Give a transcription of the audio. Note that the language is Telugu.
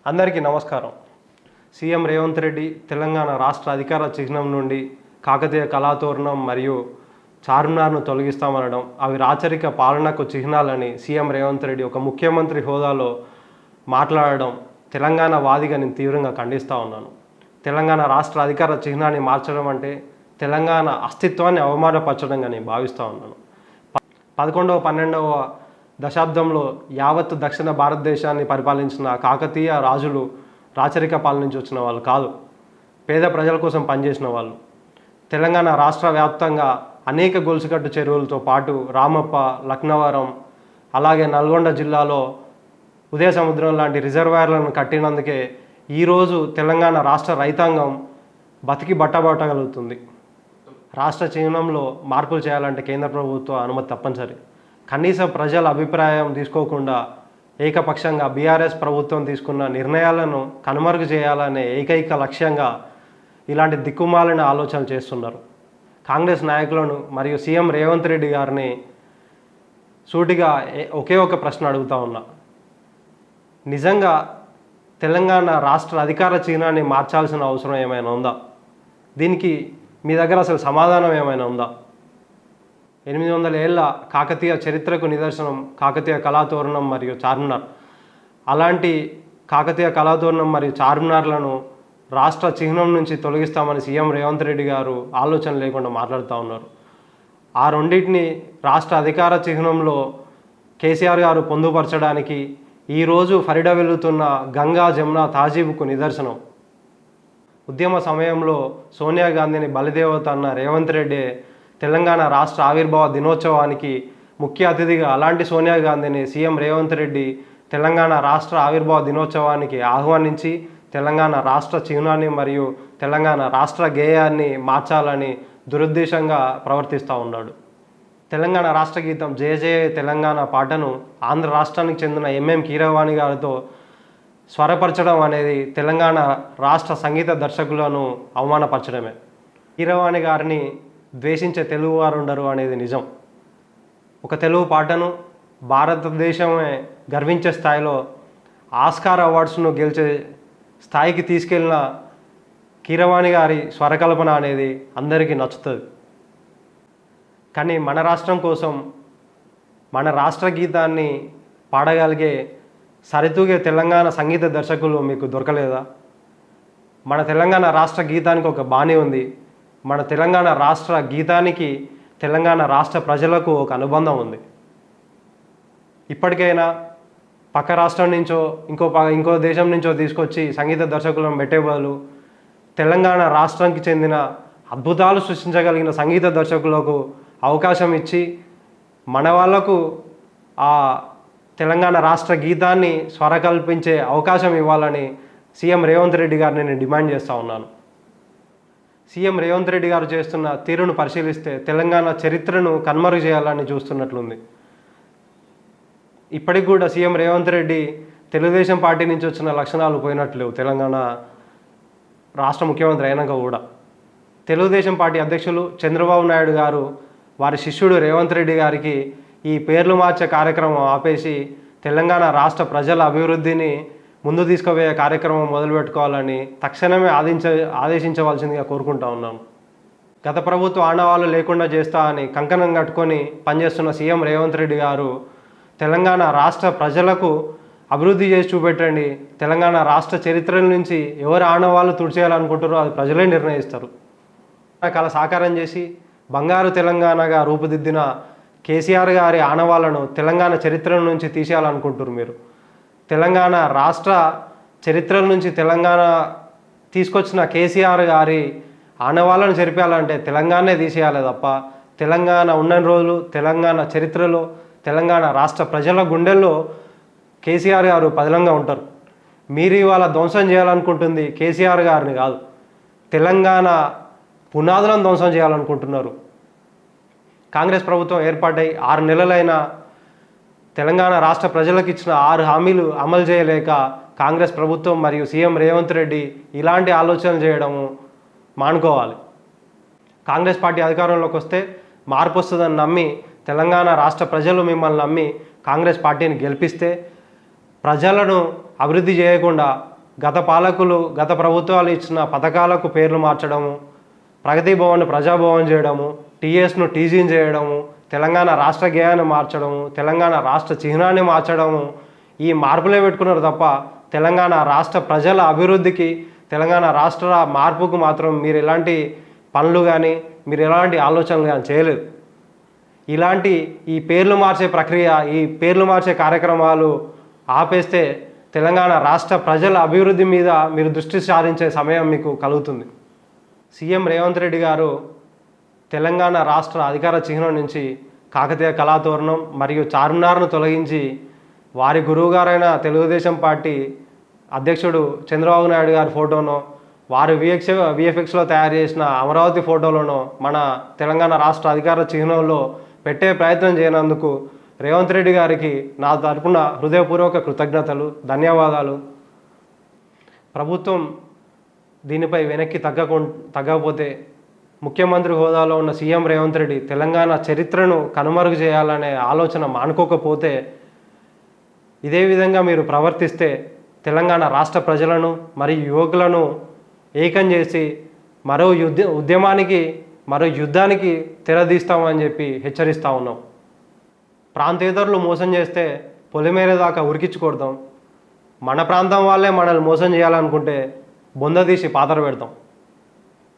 అందరికీ నమస్కారం. సీఎం రేవంత్ రెడ్డి తెలంగాణ రాష్ట్ర అధికార చిహ్నం నుండి కాకతీయ కళాతోరణం మరియు చార్మినార్ను తొలగిస్తామనడం అవి రాచరిక పాలనకు చిహ్నాలని సీఎం రేవంత్ రెడ్డి ఒక ముఖ్యమంత్రి హోదాలో మాట్లాడడం తెలంగాణ వాదిగా నేను తీవ్రంగా ఖండిస్తూ ఉన్నాను. తెలంగాణ రాష్ట్ర అధికార చిహ్నాన్ని మార్చడం అంటే తెలంగాణ అస్తిత్వాన్ని అవమానపరచడంగా నేను భావిస్తూ ఉన్నాను. 11వ 12వ దశాబ్దంలో యావత్ దక్షిణ భారతదేశాన్ని పరిపాలించిన కాకతీయ రాజులు రాచరిక పాలన నుంచి వచ్చిన వాళ్ళు కాదు, పేద ప్రజల కోసం పనిచేసిన వాళ్ళు. తెలంగాణ రాష్ట్ర వ్యాప్తంగా అనేక గొలుసుకట్టు చెరువులతో పాటు రామప్ప, లక్నవరం, అలాగే నల్గొండ జిల్లాలో ఉదయ సముద్రం లాంటి రిజర్వాయర్లను కట్టినందుకే ఈరోజు తెలంగాణ రాష్ట్ర రైతాంగం బతికి బట్టబట్టగలుగుతుంది. రాష్ట్ర చిహ్నంలో మార్పులు చేయాలంటే కేంద్ర ప్రభుత్వ అనుమతి తప్పనిసరి. కనీసం ప్రజల అభిప్రాయం తీసుకోకుండా ఏకపక్షంగా బీఆర్ఎస్ ప్రభుత్వం తీసుకున్న నిర్ణయాలను కనుమరుగు చేయాలనే ఏకైక లక్ష్యంగా ఇలాంటి దిక్కుమాలిన ఆలోచనలు చేస్తున్నారు. కాంగ్రెస్ నాయకులను మరియు సీఎం రేవంత్ రెడ్డి గారిని సూటిగా ఒకే ఒక ప్రశ్న అడుగుతా ఉన్నా. నిజంగా తెలంగాణ రాష్ట్ర అధికార చిహ్నాన్ని మార్చాల్సిన అవసరం ఏమైనా ఉందా? దీనికి మీ దగ్గర అసలు సమాధానం ఏమైనా ఉందా? 800 ఏళ్ల కాకతీయ చరిత్రకు నిదర్శనం కాకతీయ కళాతోరణం మరియు చార్మినార్. అలాంటి కాకతీయ కళాతోరణం మరియు చార్మినార్లను రాష్ట్ర చిహ్నం నుంచి తొలగిస్తామని సీఎం రేవంత్ రెడ్డి గారు ఆలోచన లేకుండా మాట్లాడుతూ ఉన్నారు. ఆ రెండింటిని రాష్ట్ర అధికార చిహ్నంలో కేసీఆర్ గారు పొందుపరచడానికి ఈరోజు ఫరిడ వెళ్తున్న గంగా జమున తాజీబుకు నిదర్శనం. ఉద్యమ సమయంలో సోనియా గాంధీని బలిదేవత అన్న రేవంత్ రెడ్డి తెలంగాణ రాష్ట్ర ఆవిర్భావ దినోత్సవానికి ముఖ్య అతిథిగా అలాంటి సోనియా గాంధీని సీఎం రేవంత్ రెడ్డి తెలంగాణ రాష్ట్ర ఆవిర్భావ దినోత్సవానికి ఆహ్వానించి తెలంగాణ రాష్ట్ర చిహ్నాన్ని మరియు తెలంగాణ రాష్ట్ర గేయాన్ని మార్చాలని దురుద్దేశంగా ప్రవర్తిస్తూ ఉన్నాడు. తెలంగాణ రాష్ట్ర గీతం జయ జయ తెలంగాణ పాటను ఆంధ్ర రాష్ట్రానికి చెందిన ఎంఎం కీరవాణి గారితో స్వరపరచడం అనేది తెలంగాణ రాష్ట్ర సంగీత దర్శకులను అవమానపరచడమే. కీరవాణి గారిని ద్వేషించే తెలుగువారు ఉండరు అనేది నిజం. ఒక తెలుగు పాటను భారతదేశమే గర్వించే స్థాయిలో ఆస్కార్ అవార్డ్స్ను గెలిచే స్థాయికి తీసుకెళ్ళిన కీరవాణి గారి స్వరకల్పన అనేది అందరికీ నచ్చుతుంది. కానీ మన రాష్ట్రం కోసం మన రాష్ట్ర గీతాన్ని పాడగలిగే సరితూగే తెలంగాణ సంగీత దర్శకులు మీకు దొరకలేదా? మన తెలంగాణ రాష్ట్ర గీతానికి ఒక బాణీ ఉంది. మన తెలంగాణ రాష్ట్ర గీతానికి తెలంగాణ రాష్ట్ర ప్రజలకు ఒక అనుబంధం ఉంది. ఇప్పటికైనా పక్క రాష్ట్రం నుంచో ఇంకో దేశం నుంచో తీసుకొచ్చి సంగీత దర్శకులను పెట్టే బదులు తెలంగాణ రాష్ట్రానికి చెందిన అద్భుతాలు సృష్టించగలిగిన సంగీత దర్శకులకు అవకాశం ఇచ్చి మన వాళ్లకు ఆ తెలంగాణ రాష్ట్ర గీతాన్ని స్వరకల్పించే అవకాశం ఇవ్వాలని సీఎం రేవంత్ రెడ్డి గారిని నేను డిమాండ్ చేస్తూ ఉన్నాను. సీఎం రేవంత్ రెడ్డి గారు చేస్తున్న తీరును పరిశీలిస్తే తెలంగాణ చరిత్రను కనుమరుగు చేయాలని చూస్తున్నట్లుంది. ఇప్పటికి కూడా సీఎం రేవంత్ రెడ్డి తెలుగుదేశం పార్టీ నుంచి వచ్చిన లక్షణాలు పోయినట్లేవు. తెలంగాణ రాష్ట్ర ముఖ్యమంత్రి అయినాక కూడా తెలుగుదేశం పార్టీ అధ్యక్షులు చంద్రబాబు నాయుడు గారు వారి శిష్యుడు రేవంత్ రెడ్డి గారికి ఈ పేర్లు మార్చే కార్యక్రమం ఆపేసి తెలంగాణ రాష్ట్ర ప్రజల అభివృద్ధిని ముందు తీసుకుపోయే కార్యక్రమం మొదలుపెట్టుకోవాలని తక్షణమే ఆదేశించవలసిందిగా కోరుకుంటా ఉన్నాను. గత ప్రభుత్వ ఆనవాళ్ళు లేకుండా చేస్తా అని కంకణం కట్టుకొని పనిచేస్తున్న సీఎం రేవంత్ రెడ్డి గారు తెలంగాణ రాష్ట్ర ప్రజలకు అభివృద్ధి చేసి చూపెట్టండి. తెలంగాణ రాష్ట్ర చరిత్ర నుంచి ఎవరు ఆనవాళ్ళు తుడిచేయాలనుకుంటారో అది ప్రజలే నిర్ణయిస్తారు. కళ సాకారం చేసి బంగారు తెలంగాణగా రూపుదిద్దిన కేసీఆర్ గారి ఆనవాళ్లను తెలంగాణ చరిత్ర నుంచి తీసేయాలనుకుంటారు మీరు. తెలంగాణ రాష్ట్ర చరిత్ర నుంచి తెలంగాణ తీసుకొచ్చిన కేసీఆర్ గారి ఆనవాళ్ళను చెరిపేయాలంటే తెలంగాణనే తీసేయాలి తప్ప తెలంగాణ ఉన్న రోజులు తెలంగాణ చరిత్రలో తెలంగాణ రాష్ట్ర ప్రజల గుండెల్లో కేసీఆర్ గారు పదిలంగా ఉంటారు. మీరు ఇవాళ ధ్వంసం చేయాలనుకుంటుంది కేసీఆర్ గారిని కాదు, తెలంగాణ పునాదులను ధ్వంసం చేయాలనుకుంటున్నారు. కాంగ్రెస్ ప్రభుత్వం ఏర్పాటై 6 నెలలైనా తెలంగాణ రాష్ట్ర ప్రజలకు ఇచ్చిన 6 హామీలు అమలు చేయలేక కాంగ్రెస్ ప్రభుత్వం మరియు సీఎం రేవంత్ రెడ్డి ఇలాంటి ఆలోచనలు చేయడము మానుకోవాలి. కాంగ్రెస్ పార్టీ అధికారంలోకి వస్తే మార్పు వస్తుందని నమ్మి తెలంగాణ రాష్ట్ర ప్రజలు మిమ్మల్ని నమ్మి కాంగ్రెస్ పార్టీని గెలిపిస్తే ప్రజలను అభివృద్ధి చేయకుండా గత పాలకులు గత ప్రభుత్వాలు ఇచ్చిన పథకాలకు పేర్లు మార్చడము, ప్రగతి భవన్ ప్రజాభవన్ చేయడము, టీఎస్ను టీజీని చేయడము, తెలంగాణ రాష్ట్ర గేయాన్ని మార్చడము, తెలంగాణ రాష్ట్ర చిహ్నాన్ని మార్చడము, ఈ మార్పులే పెట్టుకున్నారు తప్ప తెలంగాణ రాష్ట్ర ప్రజల అభివృద్ధికి, తెలంగాణ రాష్ట్ర మార్పుకు మాత్రం మీరు ఎలాంటి పనులు కానీ మీరు ఎలాంటి ఆలోచనలు కానీ చేయలేదు. ఇలాంటి ఈ పేర్లు మార్చే ప్రక్రియ, ఈ పేర్లు మార్చే కార్యక్రమాలు ఆపేస్తే తెలంగాణ రాష్ట్ర ప్రజల అభివృద్ధి మీద మీరు దృష్టి సారించే సమయం మీకు కలుగుతుంది. సీఎం రేవంత్ రెడ్డి గారు తెలంగాణ రాష్ట్ర అధికార చిహ్నం నుంచి కాకతీయ కళాతోరణం మరియు చార్మినార్ను తొలగించి వారి గురువుగారైన తెలుగుదేశం పార్టీ అధ్యక్షుడు చంద్రబాబు నాయుడు గారి ఫోటోనో, వారు విఎఫ్ఎక్స్లో తయారు చేసిన అమరావతి ఫోటోలను మన తెలంగాణ రాష్ట్ర అధికార చిహ్నంలో పెట్టే ప్రయత్నం చేయనందుకు రేవంత్ రెడ్డి గారికి నా తరపున హృదయపూర్వక కృతజ్ఞతలు, ధన్యవాదాలు. ప్రభుత్వం దీనిపై వెనక్కి తగ్గకపోతే ముఖ్యమంత్రి హోదాలో ఉన్న సీఎం రేవంత్ రెడ్డి తెలంగాణ చరిత్రను కనుమరుగు చేయాలనే ఆలోచన మానుకోకపోతే, ఇదే విధంగా మీరు ప్రవర్తిస్తే తెలంగాణ రాష్ట్ర ప్రజలను మరియు యువకులను ఏకం చేసి మరో యుద్ధానికి తెరదీస్తామని చెప్పి హెచ్చరిస్తూ ఉన్నాం. ప్రాంతేతరులు మోసం చేస్తే పొలిమేర దాకా ఉరికించుకొడతాం. మన ప్రాంతం వాళ్ళే మనల్ని మోసం చేయాలనుకుంటే బొంద తీసి పాతర పెడతాం.